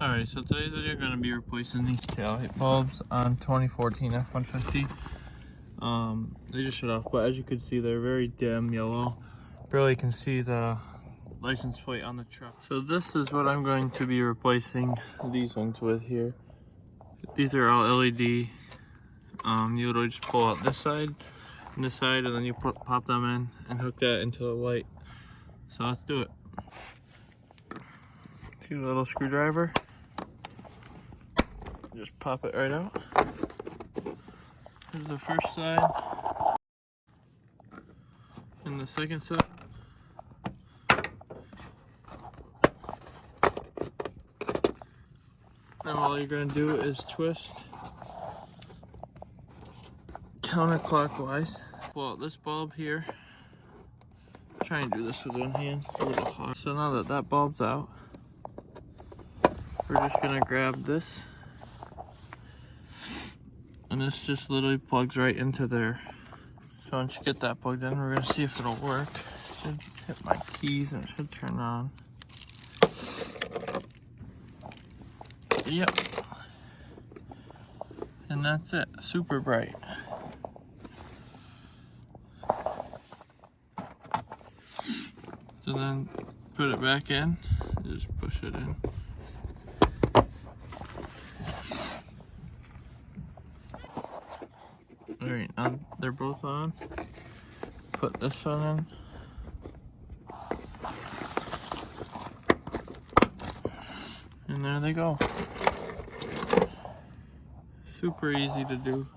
Alright, so today's video I'm going to be replacing these taillight bulbs on 2014 F150. They just shut off, but as you can see, they're very dim yellow. Barely can see the license plate on the truck. So this is what I'm going to be replacing these ones with here. These are all LED. You literally just pull out this side and this side, and then you pop them in and hook that into the light. So let's do it. Cute little screwdriver. Just pop it right out. Here's the first side. And the second side. Now all you're going to do is twist counterclockwise. Pull out this bulb here. Try and do this with one hand. It's a little hard. So now that that bulb's out, we're just going to grab this. And this just literally plugs right into there. So once you get that plugged in, we're gonna see if it'll work. Should hit my keys and it should turn on. Yep. And that's it, super bright. So then put it back in, just push it in. Alright, now they're both on. Put this one in. And there they go. Super easy to do.